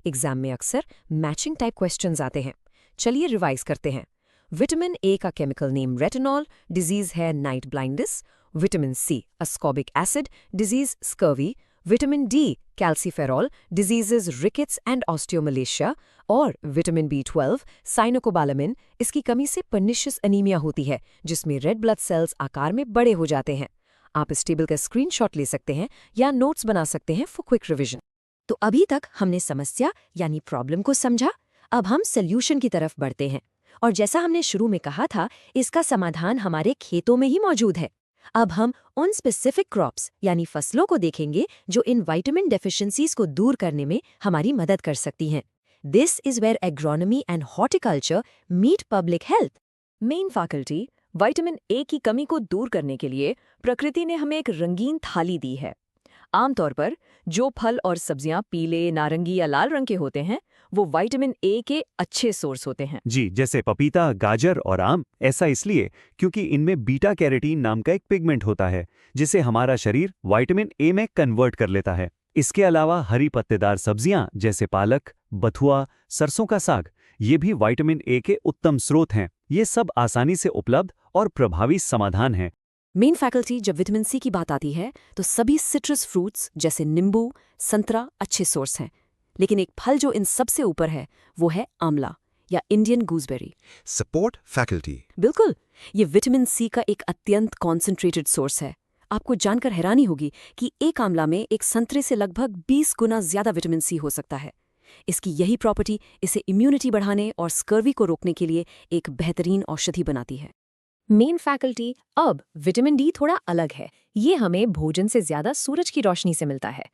एग्जाम में अक्सर मैचिंग टाइप क्वेश्चंस आते हैं। चलिए रिवाइज करते हैं। विटामिन ए का केमिकल नेम रेटिनॉल, डिजीज है night blindness. Vitamin C ascorbic acid, disease scurvy. Vitamin D calciferol, diseases rickets and osteomalacia. और विटामिन B12 साइनोकोबालामिन, इसकी कमी से पर्निशियस एनीमिया होती है, जिसमें रेड ब्लड सेल्स आकार में बड़े हो जाते हैं। आप इस टेबल का स्क्रीनशॉट ले सकते हैं या नोट्स बना सकते हैं फॉर क्विक रिवीजन। तो अभी तक हमने समस्या यानी प्रॉब्लम को समझा। अब हम सॉल्यूशन की तरफ बढ़ते हैं। और जैसा हमने शुरू में कहा था, इसका समाधान हमारे खेतों में ही मौजूद है। अब हम उन स्पेसिफिक क्रॉप्स यानी फसलों को देखेंगे जो इन विटामिन डेफिशिएंसीज को दूर करने में हमारी मदद कर सकती हैं। This is where agronomy and horticulture meet public health. Main faculty, vitamin A की कमी को दूर करने के लिए प्रकृति ने हमें एक रंगीन थाली दी है। आमतौर पर जो फल और सब्जियां पीले, नारंगी या लाल रंग के होते हैं, वो विटामिन ए के अच्छे सोर्स होते हैं। जी, जैसे पपीता, गाजर और आम। ऐसा इसलिए क्योंकि इनमें बीटा कैरोटीन नाम का एक पिगमेंट होता है जिसे हमारा शरीर विटामिन ए में कन्वर्ट कर लेता है। इसके अलावा हरी पत्तेदार सब्जियां जैसे पालक, बथुआ, सरसों का साग, ये भी विटामिन ए के उत्तम स्रोत हैं। ये सब आसानी से उपलब्ध और प्रभावी समाधान हैं। मेन फैकल्टी, जब विटामिन सी की बात आती है तो सभी सिट्रस फ्रूट्स जैसे नींबू, संतरा अच्छे सोर्स हैं। लेकिन एक फल जो इन सबसे ऊपर है वो है आंवला या इंडियन गूसबेरी। Support faculty. बिल्कुल, ये विटामिन सी का एक अत्यंत कॉन्सेंट्रेटेड सोर्स है। आपको जानकर हैरानी होगी कि एक आंवला में एक संतरे से लगभग 20 गुना ज्यादा विटामिन सी हो सकता है। इसकी यही प्रॉपर्टी इसे इम्यूनिटी बढ़ाने और स्कर्वी को रोकने के लिए एक बेहतरीन औषधि बनाती है। मेन फैकल्टी, अब विटामिन डी थोड़ा अलग है। ये हमें भोजन से ज्यादा सूरज की रोशनी से मिलता है।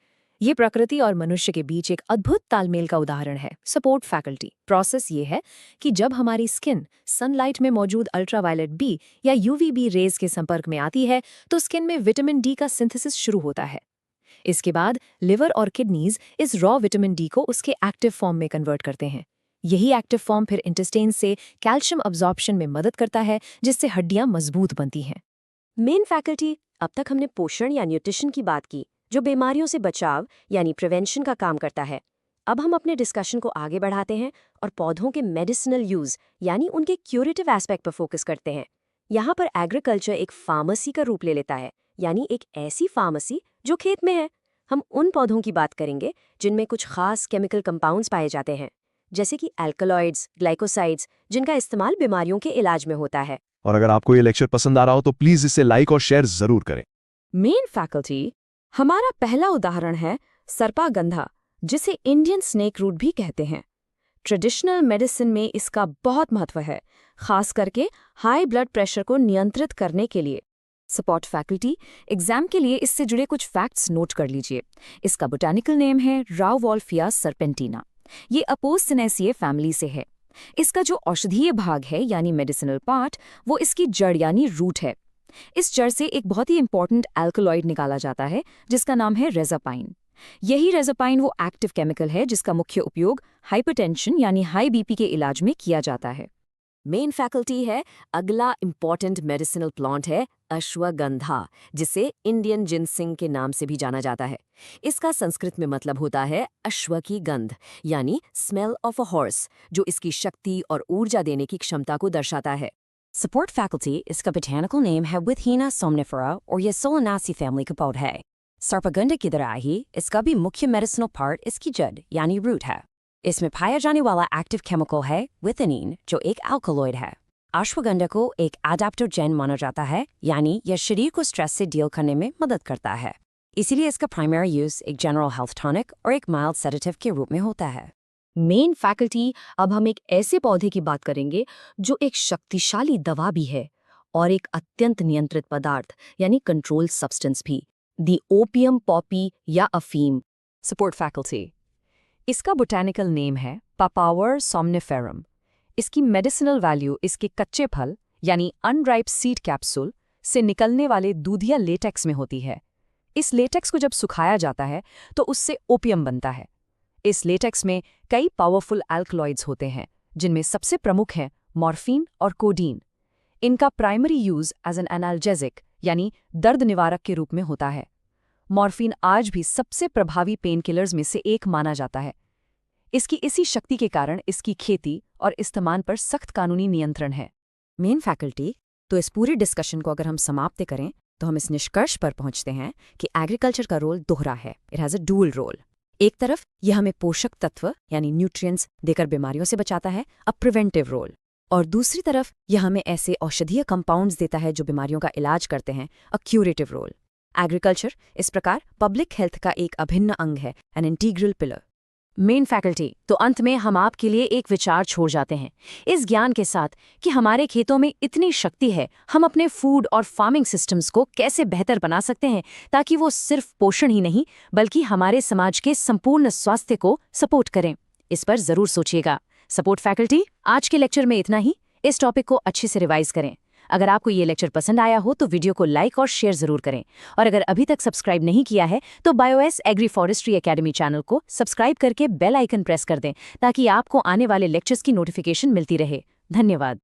ये प्रकृति और मनुष्य के बीच एक अद्भुत तालमेल का उदाहरण है। सपोर्ट फैकल्टी प्रोसेस ये है कि जब हमारी स्किन सनलाइट में मौजूद अल्ट्रावायलेट बी या यूवीबी रेज के संपर्क में आती है तो स्किन में विटामिन डी का सिंथेसिस शुरू होता है। इसके बाद लिवर और किडनीज इस रॉ विटामिन डी को उसके एक्टिव फॉर्म में कन्वर्ट करते हैं। यही एक्टिव फॉर्म फिर इंटेस्टाइन से कैल्शियम अब्जॉर्प्शन में मदद करता है, जिससे हड्डियां मजबूत बनती हैं। मेन फैकल्टी, अब तक हमने पोषण या न्यूट्रिशन की बात की, जो बीमारियों से बचाव यानी प्रिवेंशन का काम करता है। अब हम अपने डिस्कशन को आगे बढ़ाते हैं और पौधों के मेडिसिनल यूज यानी उनके क्यूरेटिव एस्पेक्ट पर फोकस करते हैं। यहाँ पर एग्रीकल्चर एक फार्मेसी का रूप ले लेता है, यानी एक ऐसी फार्मेसी जो खेत में है। हम उन पौधों की बात करेंगे जिनमें कुछ खास केमिकल कंपाउंड्स पाए जाते हैं, जैसे कि एल्कलॉइड्स, ग्लाइकोसाइड्स, जिनका इस्तेमाल बीमारियों के इलाज में होता है। और अगर आपको ये लेक्चर पसंद आ रहा हो तो प्लीज इसे लाइक और शेयर जरूर करें। मेन फैकल्टी, हमारा पहला उदाहरण है सर्पागंधा, जिसे इंडियन स्नेक रूट भी कहते हैं। ट्रेडिशनल मेडिसिन में इसका बहुत महत्व है, खास करके हाई ब्लड प्रेशर को नियंत्रित करने के लिए। सपोर्ट फैकल्टी, एग्जाम के लिए इससे जुड़े कुछ फैक्ट्स नोट कर लीजिए। इसका बोटानिकल नेम है राउवॉल्फिया सर्पेंटिना। ये अपोसिनेसिए फैमिली से है। इसका जो औषधीय भाग है यानी मेडिसिनल पार्ट, वो इसकी जड़ यानी रूट है। इस जड़ से एक बहुत ही इंपॉर्टेंट एल्कलॉइड निकाला जाता है जिसका नाम है रेज़ापाइन। यही रेज़ापाइन वो एक्टिव केमिकल है जिसका मुख्य उपयोग हाइपरटेंशन यानी हाई बीपी के इलाज में किया जाता है। मेन फैकल्टी है, अगला इंपॉर्टेंट मेडिसिनल प्लांट है अश्वगंधा, जिसे इंडियन जिनसिंग के नाम से भी जाना जाता है। इसका संस्कृत में मतलब होता है अश्व की गंध यानी स्मेल ऑफ अ हॉर्स, जो इसकी शक्ति और ऊर्जा देने की क्षमता को दर्शाता है। सपोर्ट फैकल्टी, इसका बोटैनिकल नेम है विथीना सोमनिफेरा और ये सोलानासी फैमिली का पौधा है। सर्पगंधा की तरह ही इसका भी मुख्य मेडिसिनल पार्ट इसकी जड़ यानी रूट है। इसमें पाया जाने वाला एक्टिव केमिकल है विथिनीन, जो एक अल्कलॉइड है। अश्वगंधा को एक एडाप्टोजेन माना जाता है, यानी यह शरीर को स्ट्रेस से डील करने में मदद करता है। इसीलिए इसका प्राइमरी यूज एक जनरल हेल्थ टॉनिक और एक माइल्ड सेडेटिव के रूप में होता है। मेन फैकल्टी, अब हम एक ऐसे पौधे की बात करेंगे जो एक शक्तिशाली दवा भी है और एक अत्यंत नियंत्रित पदार्थ यानी कंट्रोल सब्सटेंस भी, दी ओपियम पॉपी या अफीम। सपोर्ट फैकल्टी, इसका बोटैनिकल नेम है पापावर सोमनिफेरम। इसकी मेडिसिनल वैल्यू इसके कच्चे फल यानी अनराइप सीड कैप्सूल से निकलने वाले दूधिया लेटेक्स में होती है। इस लेटेक्स को जब सुखाया जाता है तो उससे ओपियम बनता है। इस लेटेक्स में कई पावरफुल एल्कलॉइड्स होते हैं, जिनमें सबसे प्रमुख हैं मॉर्फिन और कोडीन। इनका primary use as an analgesic यानी दर्द निवारक के रूप में होता है। मॉर्फिन आज भी सबसे प्रभावी पेन किलर्स में से एक माना जाता है। इसकी इसी शक्ति के कारण इसकी खेती और इस्तेमाल पर सख्त कानूनी नियंत्रण है। मेन फैकल्टी, तो इस पूरे डिस्कशन को अगर हम समाप्त करें तो हम इस निष्कर्ष पर पहुंचते हैं कि एग्रीकल्चर का रोल दोहरा है। It has a dual role. एक तरफ यह हमें पोषक तत्व यानी न्यूट्रिएंट्स देकर बीमारियों से बचाता है, अ प्रिवेंटिव रोल, और दूसरी तरफ यह हमें ऐसे औषधीय कंपाउंड्स देता है जो बीमारियों का इलाज करते हैं, अ क्यूरेटिव रोल। एग्रीकल्चर इस प्रकार पब्लिक हेल्थ का एक अभिन्न अंग है, an integral pillar. Main faculty, तो अंत में हम आपके लिए एक विचार छोड़ जाते हैं इस ज्ञान के साथ कि हमारे खेतों में इतनी शक्ति है, हम अपने फूड और फार्मिंग सिस्टम्स को कैसे बेहतर बना सकते हैं ताकि वो सिर्फ पोषण ही नहीं बल्कि हमारे समाज के संपूर्ण स्वास्थ्य को सपोर्ट करें। इस पर जरूर सोचिएगा। सपोर्ट फैकल्टी, आज के लेक्चर में इतना ही। इस टॉपिक को अच्छे से रिवाइज करें। अगर आपको ये लेक्चर पसंद आया हो तो वीडियो को लाइक और शेयर जरूर करें, और अगर अभी तक सब्सक्राइब नहीं किया है तो बायोएस एग्री फॉरेस्ट्री एकेडमी चैनल को सब्सक्राइब करके बेल आइकन प्रेस कर दें ताकि आपको आने वाले लेक्चर्स की नोटिफिकेशन मिलती रहे। धन्यवाद।